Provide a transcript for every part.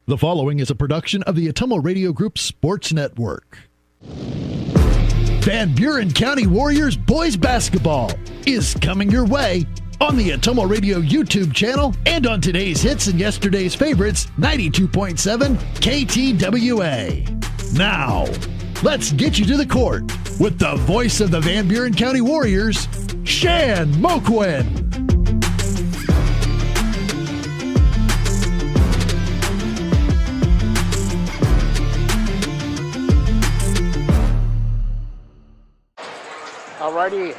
The following is a production of the Atomo Radio Group Sports Network. Van Buren County Warriors Boys Basketball is coming your way on the Atomo Radio YouTube channel and on today's hits and yesterday's favorites, 92.7 KTWA. Now, let's get you to the court with the voice of the Van Buren County Warriors, Shan Moquin. Alrighty,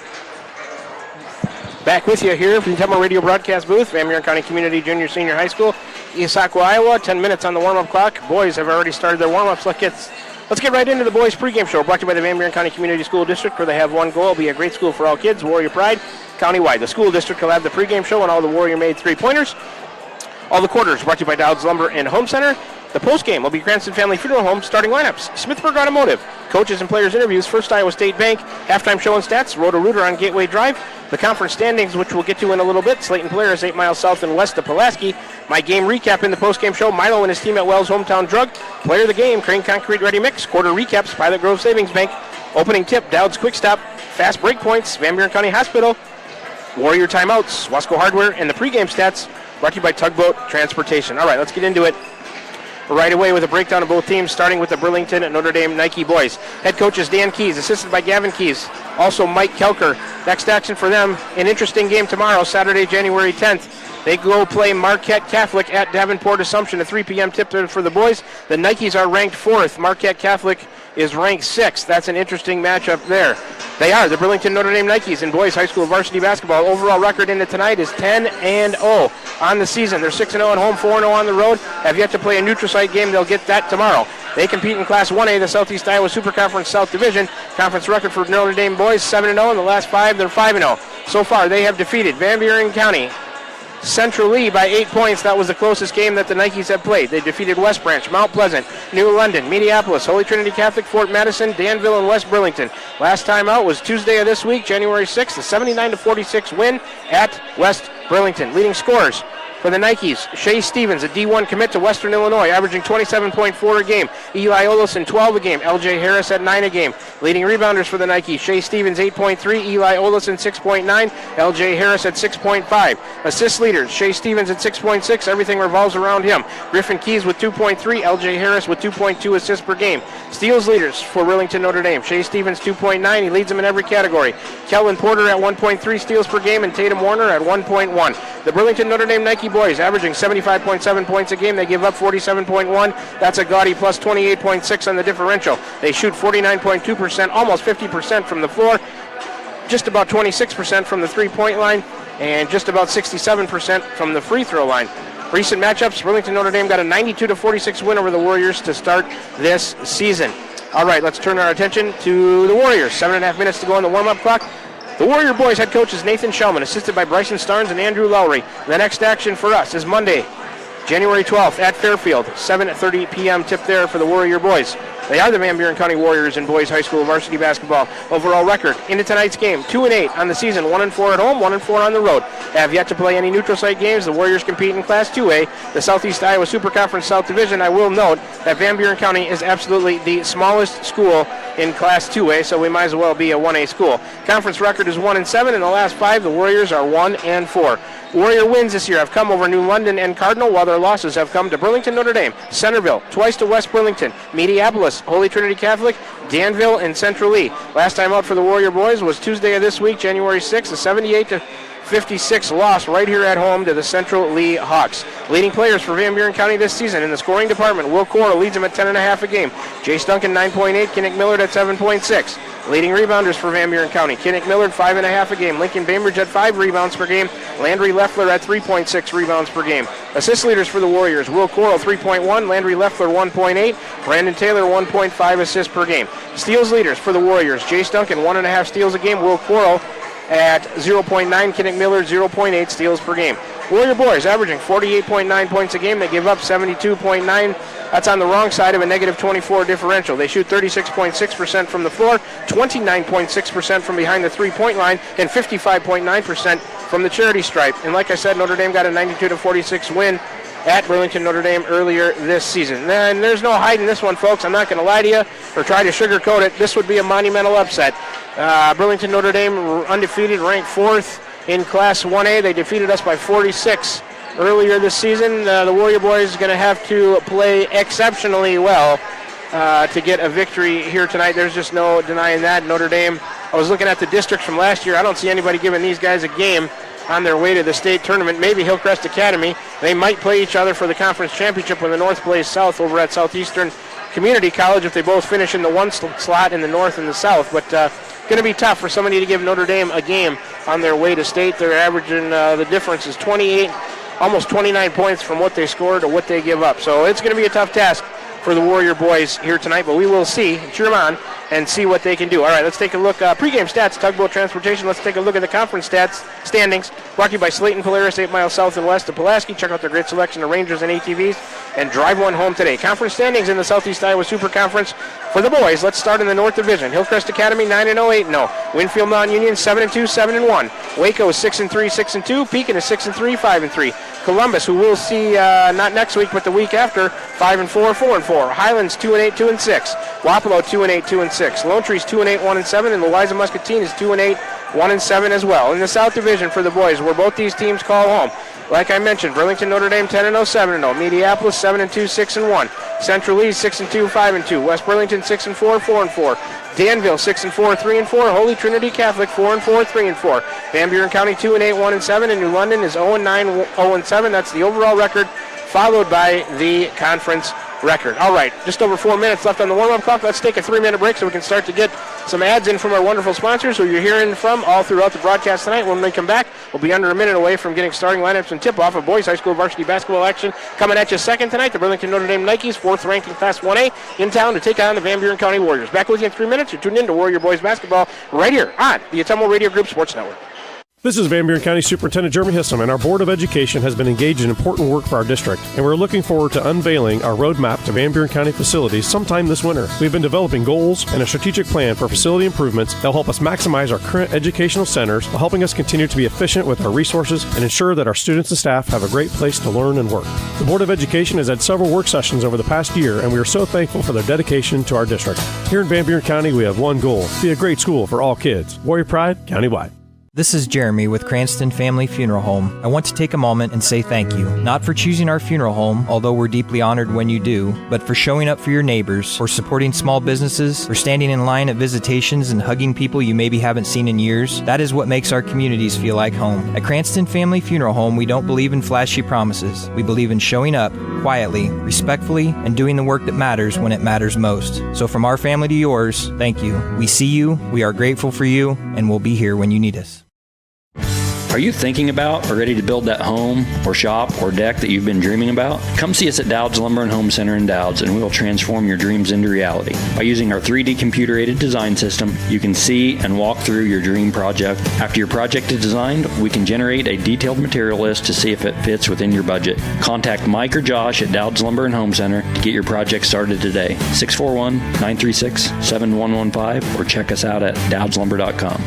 back with you here from the Atomo Radio broadcast booth, Van Buren County Community Junior Senior High School, Issaquah, Iowa. 10 minutes on the warm-up clock. Boys have already started their warm-ups. Let's get right into the boys pregame show, brought to you by the Van Buren County Community School District, where they have one goal: be a great school for all kids. Warrior pride, countywide. The school district will have the pregame show and all the Warrior-made three-pointers. All the quarters brought to you by Dowd's Lumber and Home Center. The postgame will be Cranston Family Funeral Home. Starting lineups: Smithburg Automotive, coaches and players interviews, First Iowa State Bank, halftime show and stats, Roto-Rooter on Gateway Drive, the conference standings, which we'll get to in a little bit, Slayton Polaris 8 miles south and west of Pulaski. My game recap in the postgame show: Milo and his team at Wells Hometown Drug. Player of the game: Crane Concrete Ready Mix. Quarter recaps: Pilot Grove Savings Bank. Opening tip: Dowd's Quick Stop. Fast break points: Van Buren County Hospital. Warrior timeouts: Wasco Hardware. And the pregame stats brought to you by Tugboat Transportation. All right, let's get into it right away with a breakdown of both teams, starting with the Burlington Notre Dame Nike boys. Head coach is Dan Keys, assisted by Gavin Keys. Also Mike Kelker. Next action for them, an interesting game tomorrow, Saturday, January 10th. They go play Marquette Catholic at Davenport Assumption, a 3 p.m. tip for the boys. The Nikes are ranked 4th. Marquette Catholic is ranked 6th. That's an interesting matchup there. They are the Burlington Notre Dame Nikes in boys high school varsity basketball. Overall record into tonight is 10-0 on the season. They're 6-0 at home, 4-0 on the road. Have yet to play a neutral site game. They'll get that tomorrow. They compete in Class 1A, the Southeast Iowa Super Conference South Division. Conference record for Notre Dame boys, 7-0. In the last 5, they're 5-0. So far, they have defeated Van Buren County Central Lee by 8 points. That was the closest game that the Nikes have played. They defeated West Branch, Mount Pleasant, New London, Mediapolis, Holy Trinity Catholic, Fort Madison, Danville, and West Burlington. Last time out was Tuesday of this week, January 6th, a 79-46 win at West Burlington. Leading scorers for the Nikes: Shea Stevens, a D1 commit to Western Illinois, averaging 27.4 a game. Eli Olison, 12 a game. LJ Harris at 9 a game. Leading rebounders for the Nikes: Shea Stevens, 8.3. Eli Olison, 6.9. LJ Harris at 6.5. Assist leaders: Shea Stevens at 6.6. Everything revolves around him. Griffin Keys with 2.3. LJ Harris with 2.2 assists per game. Steals leaders for Burlington Notre Dame: Shea Stevens, 2.9. He leads them in every category. Kelvin Porter at 1.3 steals per game, and Tatum Warner at 1.1. The Burlington Notre Dame Nike boys averaging 75.7 points a game. They give up 47.1. That's a gaudy plus 28.6 on the differential. They shoot 49.2%, almost 50% from the floor, just about 26% from the three-point line, and just about 67% from the free throw line. Recent matchups: Burlington Notre Dame got a 92-46 win over the Warriors to start this season. All right, let's turn our attention to the Warriors. 7.5 minutes to go on the warm-up clock. The Warrior boys head coach is Nathan Shellman, assisted by Bryson Starnes and Andrew Lowry. The next action for us is Monday, January 12th at Fairfield, 7:30 p.m. tip there for the Warrior boys. They are the Van Buren County Warriors in boys high school varsity basketball. Overall record into tonight's game: 2-8 on the season, 1-4 at home, 1-4 on the road. Have yet to play any neutral site games. The Warriors compete in Class 2A, the Southeast Iowa Super Conference South Division. I will note that Van Buren County is absolutely the smallest school in Class 2A, so we might as well be a 1A school. Conference record is 1-7. In the last 5, the Warriors are 1-4. Warrior wins this year have come over New London and Cardinal, while their losses have come to Burlington Notre Dame, Centerville, twice to West Burlington, Mediapolis, Holy Trinity Catholic, Danville, and Central Lee. Last time out for the Warrior boys was Tuesday of this week, January 6th, a 78-56 loss right here at home to the Central Lee Hawks. Leading players for Van Buren County this season in the scoring department: Will Coral leads them at 10.5 a game. Jace Duncan, 9.8. Kinnick Millard at 7.6. Leading rebounders for Van Buren County: Kinnick Millard, 5.5 a game. Lincoln Bainbridge at 5 rebounds per game. Landry Leffler at 3.6 rebounds per game. Assist leaders for the Warriors: Will Coral, 3.1. Landry Leffler, 1.8. Brandon Taylor, 1.5 assists per game. Steals leaders for the Warriors: Jace Duncan, 1.5 steals a game. Will Coral at 0.9. Kinnick Millard, 0.8 steals per game. Warrior boys averaging 48.9 points a game. They give up 72.9. That's on the wrong side of a negative 24 differential. They shoot 36.6% from the floor, 29.6% from behind the three-point line, and 55.9% from the charity stripe. And like I said, Notre Dame got a 92-46 win at Burlington Notre Dame earlier this season. Then there's no hiding this one, folks. I'm not going to lie to you or try to sugarcoat it. This would be a monumental upset. Burlington Notre Dame undefeated, ranked 4th in Class 1A. They defeated us by 46 earlier this season. The Warrior Boys are going to have to play exceptionally well to get a victory here tonight. There's just no denying that. Notre Dame, I was looking at the districts from last year. I don't see anybody giving these guys a game on their way to the state tournament. Maybe Hillcrest Academy. They might play each other for the conference championship when the North plays South over at Southeastern Community College if they both finish in the one slot in the North and the South. But going to be tough for somebody to give Notre Dame a game on their way to state. They're averaging, the difference is 28, almost 29 points from what they scored to what they give up. So it's going to be a tough task for the Warrior Boys here tonight, but we will see, cheer them on, and see what they can do. All right, let's take a look. Pregame stats, Tugboat Transportation. Let's take a look at the conference standings. Brought to you by Slayton Polaris, 8 miles south and west of Pulaski. Check out their great selection of Rangers and ATVs, and drive one home today. Conference standings in the Southeast Iowa Super Conference for the boys. Let's start in the North Division. Hillcrest Academy 9-0, 8-0. Winfield Non-Union 7-2, 7-1. Waco is 6-3, 6-2. Pekin is 6-3, 5-3. Columbus, who we'll see not next week but the week after, 5-4, 4-4. Highlands 2-8, 2-6. Wapello 2-8, 2-6. Lone Tree's 2-8, 1-7, and Louisa Muscatine is 2-8, 1-7 as well. In the South Division for the boys, where both these teams call home, like I mentioned, Burlington Notre Dame 10-0, 7-0. Mediapolis 7-2, 6-1. Central East 6-2, 5-2. West Burlington 6-4, 4-4. Danville 6-4, 3-4. Holy Trinity Catholic 4-4, 3-4. Van Buren County 2-8, 1-7, and New London is 0-9, 0-7. That's the overall record, followed by the conference record. All right, just over 4 minutes left on the warm-up clock. Let's take a 3-minute break so we can start to get some ads in from our wonderful sponsors who you're hearing from all throughout the broadcast tonight. When we come back, we'll be under a minute away from getting starting lineups and tip-off of boys high school varsity basketball action. Coming at you second tonight, the Burlington Notre Dame Nikes, 4th ranked in Class 1A, in town to take on the Van Buren County Warriors. Back with you in 3 minutes. You're tuned in to Warrior Boys Basketball right here on the Atomo Radio Group Sports Network. This is Van Buren County Superintendent Jeremy Hissam, and our Board of Education has been engaged in important work for our district, and we're looking forward to unveiling our roadmap to Van Buren County facilities sometime this winter. We've been developing goals and a strategic plan for facility improvements that will help us maximize our current educational centers while helping us continue to be efficient with our resources and ensure that our students and staff have a great place to learn and work. The Board of Education has had several work sessions over the past year, and we are so thankful for their dedication to our district. Here in Van Buren County, we have one goal: be a great school for all kids. Warrior Pride, countywide. This is Jeremy with Cranston Family Funeral Home. I want to take a moment and say thank you, not for choosing our funeral home, although we're deeply honored when you do, but for showing up for your neighbors, for supporting small businesses, for standing in line at visitations and hugging people you maybe haven't seen in years. That is what makes our communities feel like home. At Cranston Family Funeral Home, we don't believe in flashy promises. We believe in showing up quietly, respectfully, and doing the work that matters when it matters most. So from our family to yours, thank you. We see you, we are grateful for you, and we'll be here when you need us. Are you thinking about or ready to build that home or shop or deck that you've been dreaming about? Come see us at Dowd's Lumber and Home Center in Dowd's, and we will transform your dreams into reality. By using our 3D computer-aided design system, you can see and walk through your dream project. After your project is designed, we can generate a detailed material list to see if it fits within your budget. Contact Mike or Josh at Dowd's Lumber and Home Center to get your project started today. 641-936-7115 or check us out at dowdslumber.com.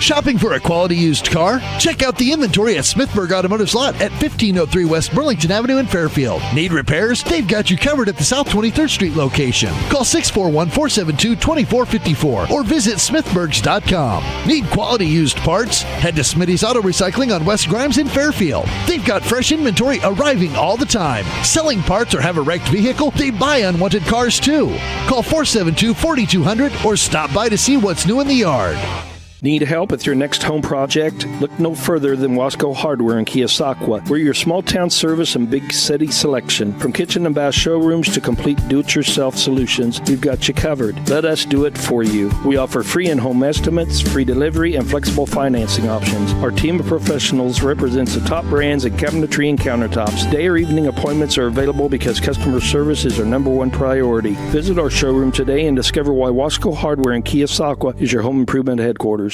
Shopping for a quality used car? Check out the inventory at Smithburg Automotive's lot at 1503 West Burlington Avenue in Fairfield. Need repairs? They've got you covered at the South 23rd Street location. Call 641-472-2454 or visit smithburgs.com. Need quality used parts? Head to Smitty's Auto Recycling on West Grimes in Fairfield. They've got fresh inventory arriving all the time. Selling parts or have a wrecked vehicle? They buy unwanted cars too. Call 472-4200 or stop by to see what's new in the yard. Need help with your next home project? Look no further than Wasco Hardware in Keosauqua. We're your small town service and big city selection. From kitchen and bath showrooms to complete do-it-yourself solutions, we've got you covered. Let us do it for you. We offer free in-home estimates, free delivery, and flexible financing options. Our team of professionals represents the top brands in cabinetry and countertops. Day or evening appointments are available because customer service is our number one priority. Visit our showroom today and discover why Wasco Hardware in Keosauqua is your home improvement headquarters.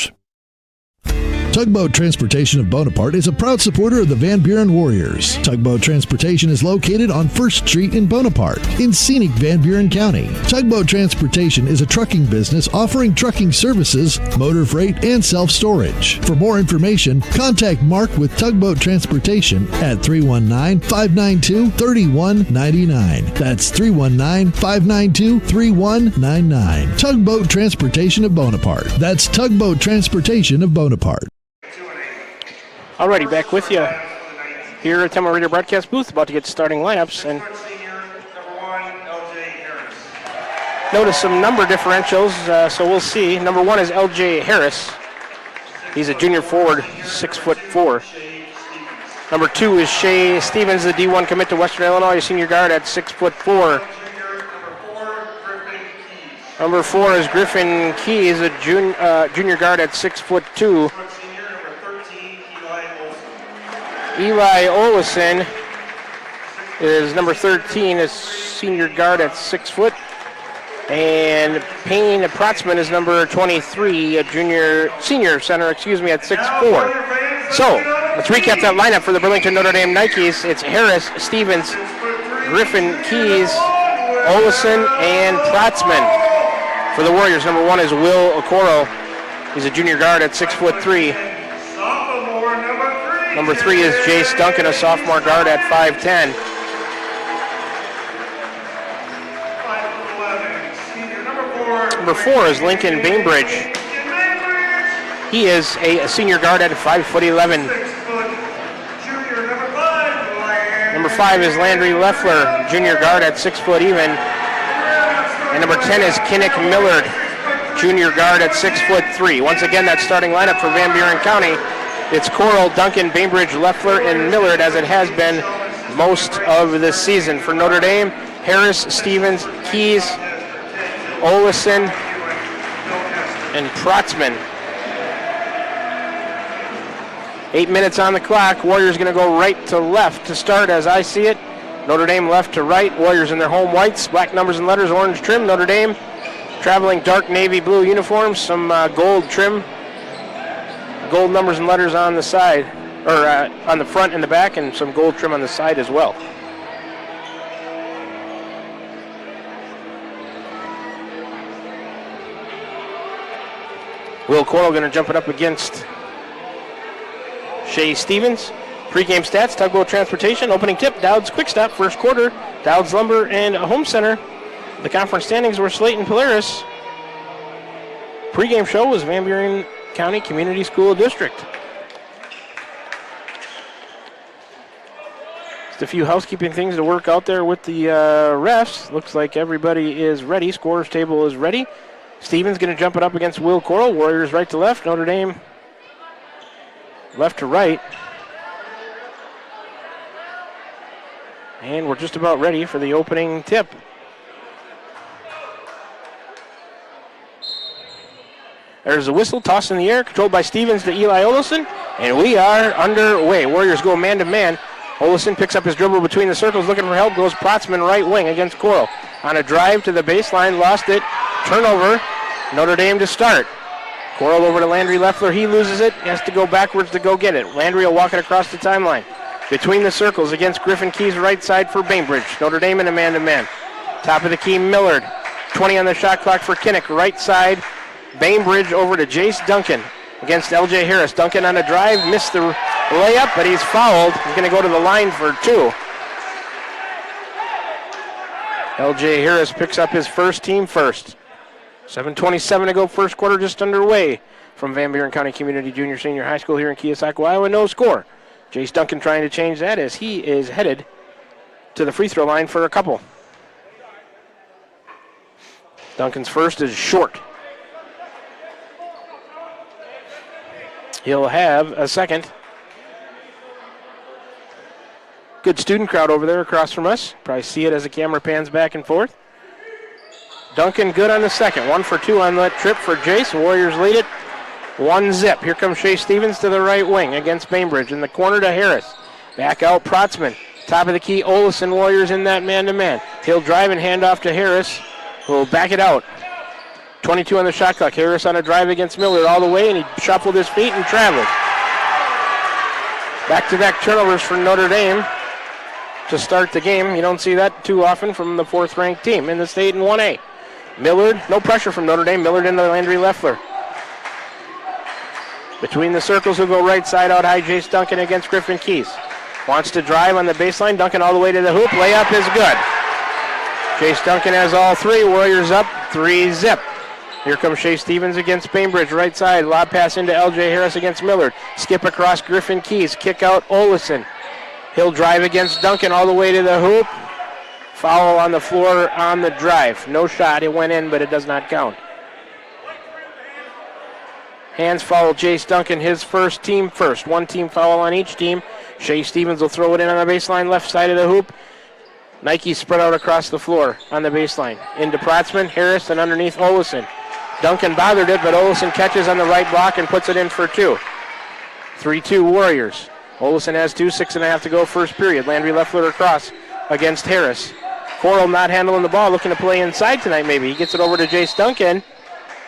Tugboat Transportation of Bonaparte is a proud supporter of the Van Buren Warriors. Tugboat Transportation is located on 1st Street in Bonaparte, in scenic Van Buren County. Tugboat Transportation is a trucking business offering trucking services, motor freight, and self-storage. For more information, contact Mark with Tugboat Transportation at 319-592-3199. That's 319-592-3199. Tugboat Transportation of Bonaparte. That's Tugboat Transportation of Bonaparte. Alrighty, back with you here at Tema Radio Broadcast Booth, about to get starting lineups. And notice some number differentials, so we'll see. Number 1 is L.J. Harris. He's a junior forward, 6'4". Number 2 is Shea Stevens, the D1 commit to Western Illinois, a senior guard at 6'4". Number 4 is Griffin Keys, a junior guard at 6'2". Eli Olison is number 13, a senior guard at 6 foot. And Payne Protzman is number 23, a senior center, at 6'4". So, let's recap that lineup for the Burlington Notre Dame Nikes. It's Harris, Stevens, Griffin, Keys, Olison, and Protzman. For the Warriors, number 1 is Will Okoro. He's a junior guard at 6'3". Number 3 is Jace Duncan, a sophomore guard at 5'10". Number 4 is Lincoln Bainbridge. He is a senior guard at 5'11". Number 5 is Landry Leffler, junior guard at 6 foot even. And number 10 is Kinnick Millard, junior guard at 6'3". Once again, that starting lineup for Van Buren County. It's Coral, Duncan, Bainbridge, Leffler, and Millard, as it has been most of this season. For Notre Dame, Harris, Stevens, Keys, Olison, and Protzman. 8 minutes on the clock. Warriors going to go right to left to start, as I see it. Notre Dame left to right. Warriors in their home whites, black numbers and letters, orange trim. Notre Dame traveling dark navy blue uniforms, some gold trim. Gold numbers and letters on the side, or on the front and the back, and some gold trim on the side as well. Will Coral going to jump it up against Shea Stevens. Pre-game stats, Tugboat Transportation, opening tip, Dowd's Quick Stop, first quarter, Dowd's Lumber and Home Center. The conference standings were Slate and Polaris. Pre-game show was Van Buren County Community School District. Just a few housekeeping things to work out there with the refs. Looks like everybody is ready. Scorer's table is ready. Stevens going to jump it up against Will Coral. Warriors right to left. Notre Dame left to right. And we're just about ready for the opening tip. There's a whistle tossed in the air, controlled by Stevens to Eli Olison, and we are underway. Warriors go man-to-man. Olison picks up his dribble between the circles, looking for help, goes Protzman right wing against Coral. On a drive to the baseline, lost it, turnover, Notre Dame to start. Coral over to Landry Leffler, he loses it, he has to go backwards to go get it. Landry will walk it across the timeline. Between the circles against Griffin Keys, right side for Bainbridge. Notre Dame in a man-to-man. Top of the key, Millard. 20 on the shot clock for Kinnick, right side. Bainbridge over to Jace Duncan against L.J. Harris. Duncan on a drive, missed the layup, but he's fouled. He's going to go to the line for 2. L.J. Harris picks up his first, team first. 7:27 to go, first quarter just underway from Van Buren County Community Junior Senior High School here in Keosauqua, Iowa. No score. Jace Duncan trying to change that as he is headed to the free throw line for a couple. Duncan's first is short. He'll have a second. Good student crowd over there across from us. Probably see it as the camera pans back and forth. Duncan good on the second. 1 for 2 on that trip for Jace. Warriors lead it 1-0. Here comes Shea Stevens to the right wing against Bainbridge. In the corner to Harris. Back out Protzman. Top of the key, Olison. Warriors in that man-to-man. He'll drive and hand off to Harris, who will back it out. 22 on the shot clock. Harris on a drive against Millard all the way, and he shuffled his feet and traveled. Back-to-back turnovers for Notre Dame to start the game. You don't see that too often from the 4th-ranked team in the state in 1A. Millard, no pressure from Notre Dame. Millard into Landry Leffler. Between the circles, who go right side out high. Jace Duncan against Griffin Keys. Wants to drive on the baseline. Duncan all the way to the hoop. Layup is good. Jace Duncan has all three. Warriors up 3-zip. Here comes Shea Stevens against Bainbridge. Right side. Lob pass into L.J. Harris against Millard. Skip across Griffin Keys. Kick out Olison. He'll drive against Duncan all the way to the hoop. Foul on the floor on the drive. No shot. It went in, but it does not count. Hands foul Jace Duncan, his first, team first. One team foul on each team. Shea Stevens will throw it in on the baseline, left side of the hoop. Nike spread out across the floor on the baseline. Into Protzman, Harris, and underneath Olison. Duncan bothered it, but Olison catches on the right block and puts it in for two. 3-2 Warriors. Olison has 2, 6.5 to go first period. Landry Leffler across against Harris. Coral not handling the ball, looking to play inside tonight maybe. He gets it over to Jace Duncan.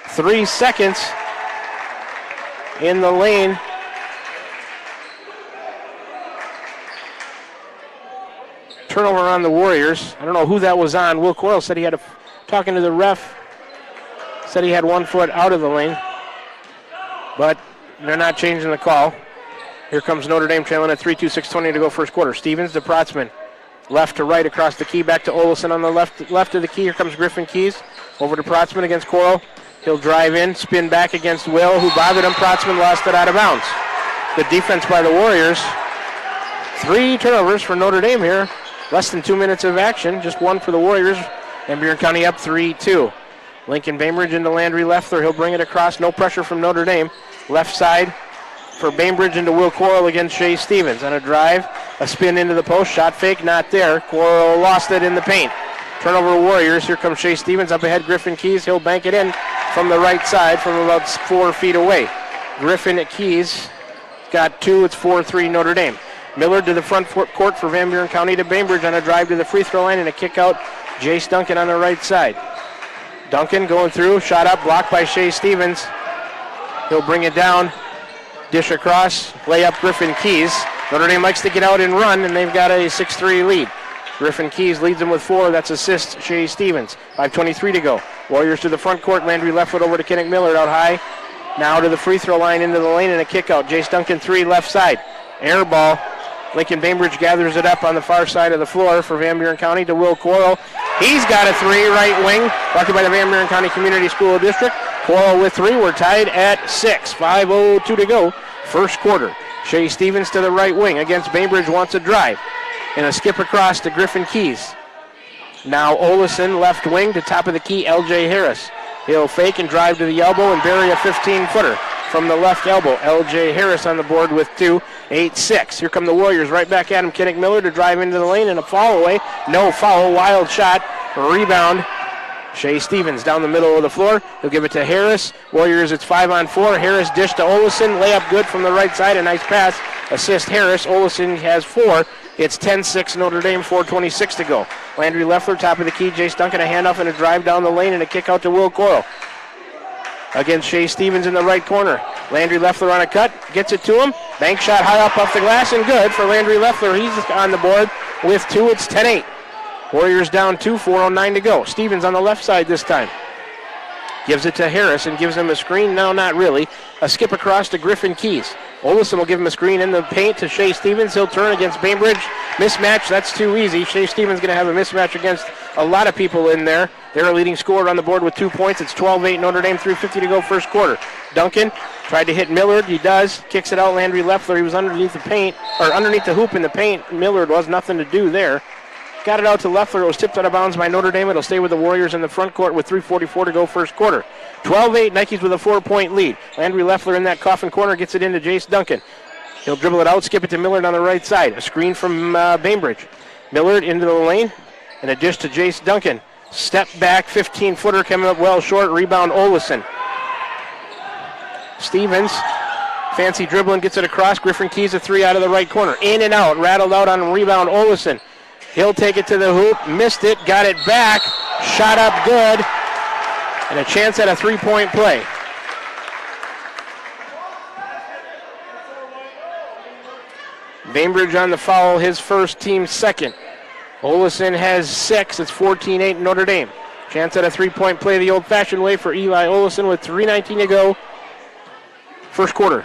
3 seconds in the lane. Turnover on the Warriors. I don't know who that was on. Will Coral said he had talking to the ref, said he had 1 foot out of the lane. But they're not changing the call. Here comes Notre Dame trailing at 3-2, 6:20 to go first quarter. Stevens to Protzman. Left to right across the key, back to Olison on the left of the key. Here comes Griffin Keys. Over to Protzman against Coral. He'll drive in, spin back against Will, who bothered him. Protzman lost it out of bounds. Good defense by the Warriors. 3 turnovers for Notre Dame here. Less than 2 minutes of action, just 1 for the Warriors. And Buren County up 3-2. Lincoln Bainbridge into Landry Leffler. He'll bring it across. No pressure from Notre Dame. Left side for Bainbridge into Will Coral against Shea Stevens. On a drive, a spin into the post. Shot fake, not there. Coral lost it in the paint. Turnover Warriors. Here comes Shea Stevens up ahead. Griffin Keys. He'll bank it in from the right side from about 4 feet away. Griffin Keys got 2. It's 4-3 Notre Dame. Millard to the front court for Van Buren County to Bainbridge on a drive to the free throw line and a kick out. Jace Duncan on the right side. Duncan going through, shot up, blocked by Shea Stevens. He'll bring it down, dish across, lay up Griffin Keys. Notre Dame likes to get out and run, and they've got a 6-3 lead. Griffin Keys leads them with 4. That's assist Shea Stevens. 5:23 to go. Warriors to the front court. Landry Leffler over to Kenneth Millard out high. Now to the free throw line into the lane and a kick out. Jace Duncan 3 left side. Air ball. Lincoln Bainbridge gathers it up on the far side of the floor for Van Buren County to Will Coral. He's got a 3 right wing. Brought to you by the Van Buren County Community School District. Coral with 3. We're tied at 6. 5:02 to go. First quarter. Shea Stevens to the right wing against Bainbridge, wants a drive. And a skip across to Griffin Keys. Now Olison left wing to top of the key, L.J. Harris. He'll fake and drive to the elbow and bury a 15-footer from the left elbow. L.J. Harris on the board with 2, 8-6. Here come the Warriors right back at him. Kenneth Miller to drive into the lane and a fall away. No foul, wild shot, rebound. Shea Stevens down the middle of the floor. He'll give it to Harris. Warriors, it's 5-on-4. Harris dish to Olison. Layup good from the right side. A nice pass. Assist Harris. Olison has 4. It's 10-6 Notre Dame, 4:26 to go. Landry Leffler, top of the key. Jace Duncan, a handoff and a drive down the lane and a kick out to Will Coral. Against Shea Stevens in the right corner. Landry Leffler on a cut. Gets it to him. Bank shot high up off the glass and good for Landry Leffler. He's on the board with 2. It's 10-8. Warriors down 2, 4:09 to go. Stevens on the left side this time. Gives it to Harris and gives him a screen. No, not really. A skip across to Griffin Keys. Olison will give him a screen in the paint to Shea Stevens. He'll turn against Bainbridge. Mismatch, that's too easy. Shea Stevens going to have a mismatch against a lot of people in there. They're a leading scorer on the board with 2 points. It's 12-8 Notre Dame, 3:50 to go first quarter. Duncan tried to hit Millard. He does. Kicks it out. Landry Leffler. He was underneath the paint, or underneath the hoop in the paint. Millard was nothing to do there. Got it out to Leffler. It was tipped out of bounds by Notre Dame. It'll stay with the Warriors in the front court with 3:44 to go first quarter. 12-8, Nikes with a 4-point lead. Landry Leffler in that coffin corner gets it into Jace Duncan. He'll dribble it out, skip it to Millard on the right side. A screen from Bainbridge. Millard into the lane, and a dish to Jace Duncan. Step back, 15-footer coming up well short. Rebound Olison. Stevens, fancy dribbling, gets it across. Griffin Keys a 3 out of the right corner. In and out, rattled out on rebound Olison. He'll take it to the hoop, missed it, got it back, shot up good, and a chance at a 3-point play. Bainbridge on the foul, his first, team second. Olison has 6. It's 14-8 Notre Dame. Chance at a three-point play the old-fashioned way for Eli Olison with 3:19 to go. First quarter.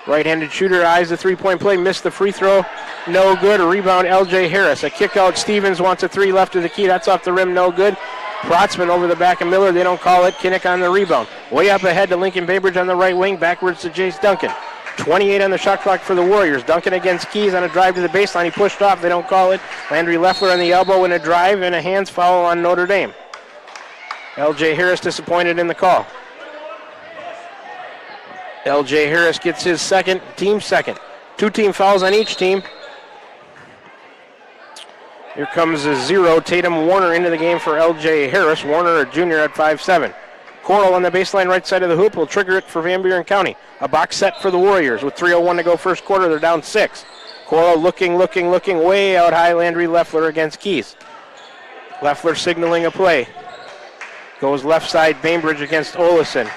Right-handed shooter eyes the three-point play, missed the free throw. No good. A rebound, L.J. Harris. A kick out. Stevens wants a three left of the key. That's off the rim. No good. Protzman over the back of Miller. They don't call it. Kinnick on the rebound. Way up ahead to Lincoln Bainbridge on the right wing. Backwards to Jace Duncan. 28 on the shot clock for the Warriors. Duncan against Keys on a drive to the baseline. He pushed off. They don't call it. Landry Leffler on the elbow in a drive and a hands foul on Notre Dame. L.J. Harris disappointed in the call. L.J. Harris gets his second, team second. 2 team fouls on each team. Here comes a 0. Tatum Warner into the game for L.J. Harris. Warner, a junior at 5'7". Coral on the baseline right side of the hoop will trigger it for Van Buren County. A box set for the Warriors with 3:01 to go first quarter. They're down 6. Coral looking way out high. Landry Leffler against Keys. Leffler signaling a play. Goes left side, Bainbridge against Olison.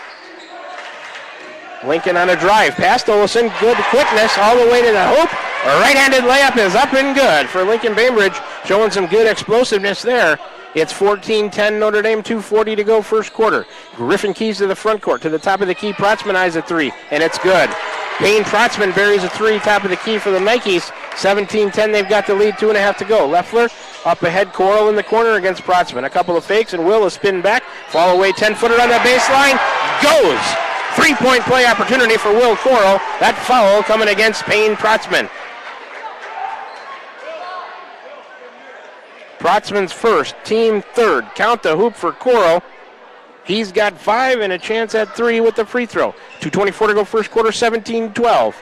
Lincoln on a drive. Past Olison. Good quickness all the way to the hoop. A right-handed layup is up and good for Lincoln Bainbridge. Showing some good explosiveness there. It's 14-10 Notre Dame, 2:40 to go first quarter. Griffin Keys to the front court. To the top of the key, Protzman eyes a three, and it's good. Payne Protzman buries a three, top of the key for the Nikes. 17-10, they've got the lead, 2.5 to go. Leffler up ahead, Coral in the corner against Protzman. A couple of fakes, and Will a spin back. Fall away, 10-footer on the baseline. Goes! 3-point play opportunity for Will Coral. That foul coming against Payne Protzman. Protzman's first, team third. Count the hoop for Coral. He's got 5 and a chance at 3 with the free throw. 2:24 to go first quarter, 17-12.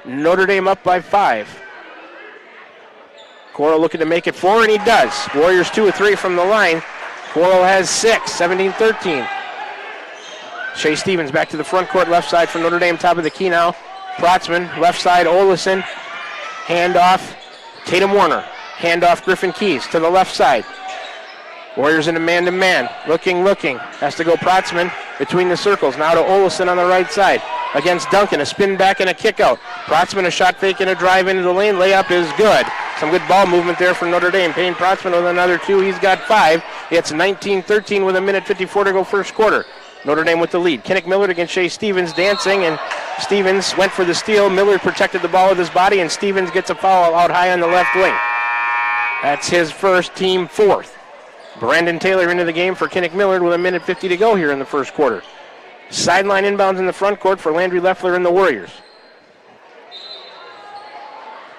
Notre Dame up by 5. Coral looking to make it 4, and he does. Warriors 2 of 3 from the line. Coral has 6, 17-13. Shea Stevens back to the front court, left side for Notre Dame, top of the key now. Protzman, left side, Olison. Handoff, Tatum Warner. Handoff, Griffin Keys to the left side. Warriors in a man-to-man. Looking. Has to go Protzman between the circles. Now to Olison on the right side. Against Duncan, a spin back and a kick out. Protzman, a shot fake and a drive into the lane. Layup is good. Some good ball movement there for Notre Dame. Payne Protzman with another 2. He's got 5. It's 19-13 with 1:54 to go first quarter. Notre Dame with the lead. Kinnick Millard against Shea Stevens dancing, and Stevens went for the steal. Millard protected the ball with his body, and Stevens gets a foul out high on the left wing. That's his first, team fourth. Brandon Taylor into the game for Kinnick Millard with 1:50 to go here in the first quarter. Sideline inbounds in the front court for Landry Leffler and the Warriors.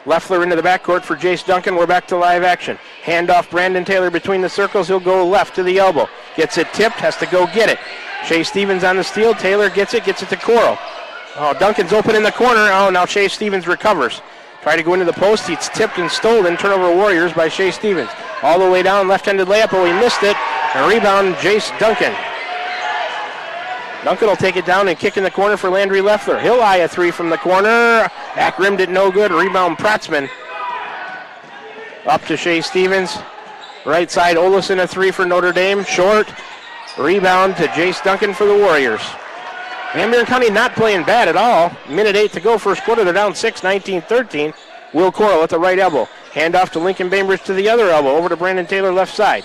Leffler into the backcourt for Jace Duncan. We're back to live action. Handoff Brandon Taylor between the circles. He'll go left to the elbow. Gets it tipped, has to go get it. Shea Stevens on the steal. Taylor gets it to Coral. Oh, Duncan's open in the corner. Oh, now Shea Stevens recovers. Try to go into the post. It's tipped and stolen. Turnover Warriors by Shea Stevens. All the way down, left-handed layup. Oh, he missed it. A rebound, Jace Duncan. Duncan will take it down and kick in the corner for Landry Leffler. He'll eye a 3 from the corner. Back rimmed it, no good. Rebound, Protzman. Up to Shea Stevens. Right side, Olison, a 3 for Notre Dame. Short. Rebound to Jace Duncan for the Warriors. Van Buren County not playing bad at all. 1:08 to go first quarter. They're down 6, 19-13. Will Coral at the right elbow. Handoff to Lincoln Bainbridge to the other elbow. Over to Brandon Taylor left side.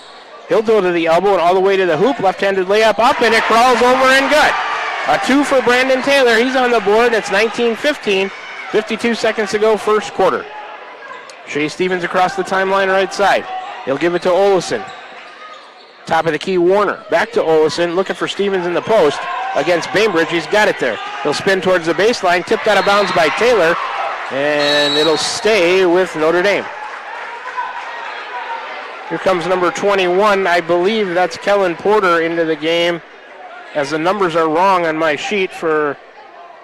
He'll go to the elbow and all the way to the hoop. Left-handed layup up, and it crawls over and good. A 2 for Brandon Taylor. He's on the board. It's 19-15. 52 seconds to go first quarter. Shea Stevens across the timeline right side. He'll give it to Olison. Top of the key, Warner. Back to Olison, looking for Stevens in the post against Bainbridge. He's got it there. He'll spin towards the baseline, tipped out of bounds by Taylor, and it'll stay with Notre Dame. Here comes number 21. I believe that's Kellen Porter into the game, as the numbers are wrong on my sheet for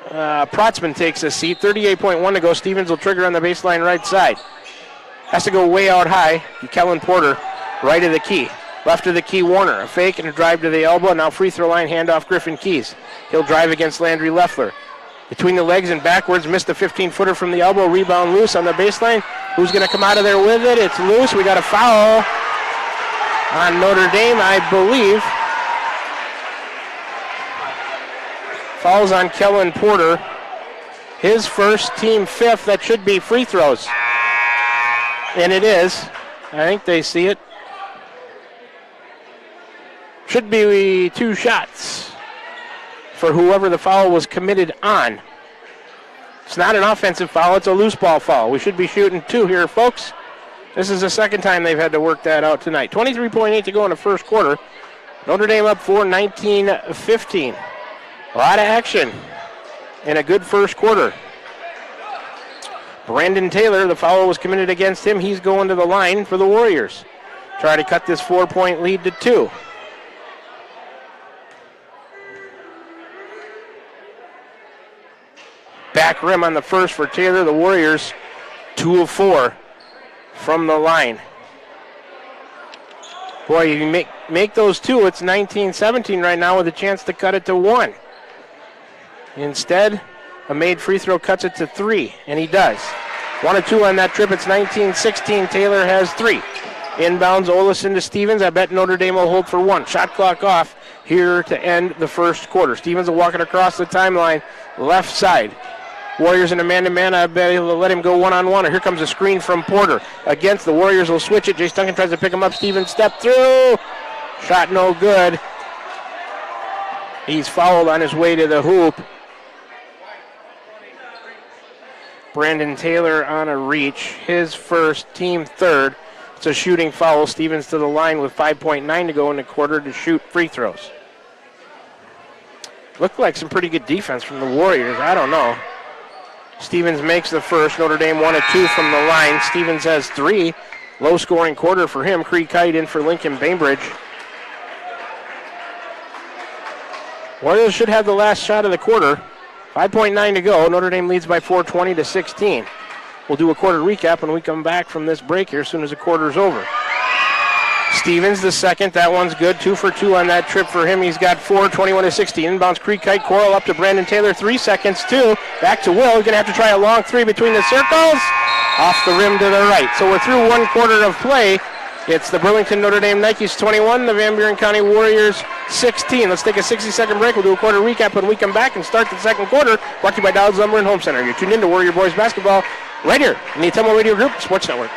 Protzman takes a seat. 38.1 to go. Stevens will trigger on the baseline right side. Has to go way out high. Kellen Porter, right of the key. Left of the key, Warner. A fake and a drive to the elbow. Now free throw line, handoff Griffin Keys. He'll drive against Landry Leffler. Between the legs and backwards, missed a 15-footer from the elbow. Rebound loose on the baseline. Who's going to come out of there with it? It's loose. We got a foul on Notre Dame, I believe. Fouls on Kellen Porter. His first, team fifth. That should be free throws. And it is. I think they see it. Should be 2 shots for whoever the foul was committed on. It's not an offensive foul, it's a loose ball foul. We should be shooting 2 here, folks. This is the second time they've had to work that out tonight. 23.8 to go in the first quarter. Notre Dame up 4, 19-15. A lot of action in a good first quarter. Brandon Taylor, the foul was committed against him. He's going to the line for the Warriors. Try to cut this 4-point lead to 2. Back rim on the first for Taylor. The Warriors 2 of 4 from the line. Boy, you make those 2, it's 19-17 right now with a chance to cut it to 1. Instead, a made free throw cuts it to 3, and he does. 1 of 2 on that trip, it's 19-16. Taylor has 3. Inbounds Olison to Stevens. I bet Notre Dame will hold for 1. Shot clock off here to end the first quarter. Stevens will walk it across the timeline, left side. Warriors in a man-to-man. I bet he'll let him go one-on-one. Or here comes a screen from Porter. Against the Warriors will switch it. Jace Duncan tries to pick him up. Stevens step through. Shot no good. He's fouled on his way to the hoop. Brandon Taylor on a reach. His first, team third. It's a shooting foul. Stevens to the line with 5.9 to go in the quarter to shoot free throws. Looked like some pretty good defense from the Warriors. I don't know. Stevens makes the first. Notre Dame 1 of 2 from the line. Stevens has 3. Low-scoring quarter for him. Creek Kite in for Lincoln Bainbridge. Warriors should have the last shot of the quarter. 5.9 to go. Notre Dame leads by 4, 20-16. We'll do a quarter recap when we come back from this break here as soon as the quarter's over. Stevens, the second. That one's good. 2 for 2 on that trip for him. He's got 4, 21-16. Inbounds Creek Kite. Coral up to Brandon Taylor. 3 seconds, 2. Back to Will. He's going to have to try a long 3 between the circles. Off the rim to the right. So we're through 1 quarter of play. It's the Burlington Notre Dame Nikes 21, the Van Buren County Warriors 16. Let's take a 60-second break. We'll do a quarter recap when we come back and start the second quarter. Brought to you by Dowd's Lumber and Home Center. You're tuned in to Warrior Boys Basketball right here in the Atemo Radio Group Sports Network.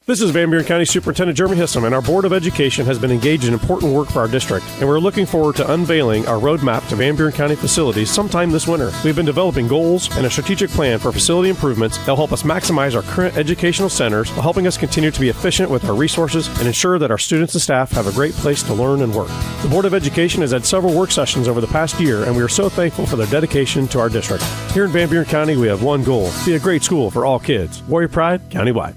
This is Van Buren County Superintendent Jeremy Hissom, and our Board of Education has been engaged in important work for our district, and we're looking forward to unveiling our roadmap to Van Buren County facilities sometime this winter. We've been developing goals and a strategic plan for facility improvements that will help us maximize our current educational centers while helping us continue to be efficient with our resources and ensure that our students and staff have a great place to learn and work. The Board of Education has had several work sessions over the past year, and we are so thankful for their dedication to our district. Here in Van Buren County, we have one goal: be a great school for all kids. Warrior Pride, countywide.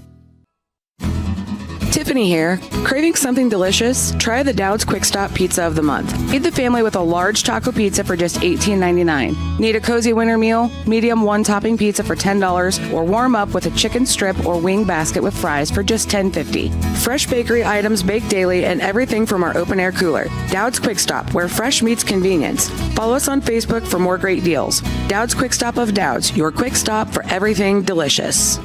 Tiffany here. Craving something delicious? Try the Dowd's Quick Stop Pizza of the Month. Feed the family with a large taco pizza for just $18.99. Need a cozy winter meal? Medium 1-topping pizza for $10, or warm up with a chicken strip or wing basket with fries for just $10.50. Fresh bakery items baked daily and everything from our open-air cooler. Dowd's Quick Stop, where fresh meets convenience. Follow us on Facebook for more great deals. Dowd's Quick Stop of Dowd's, your quick stop for everything delicious.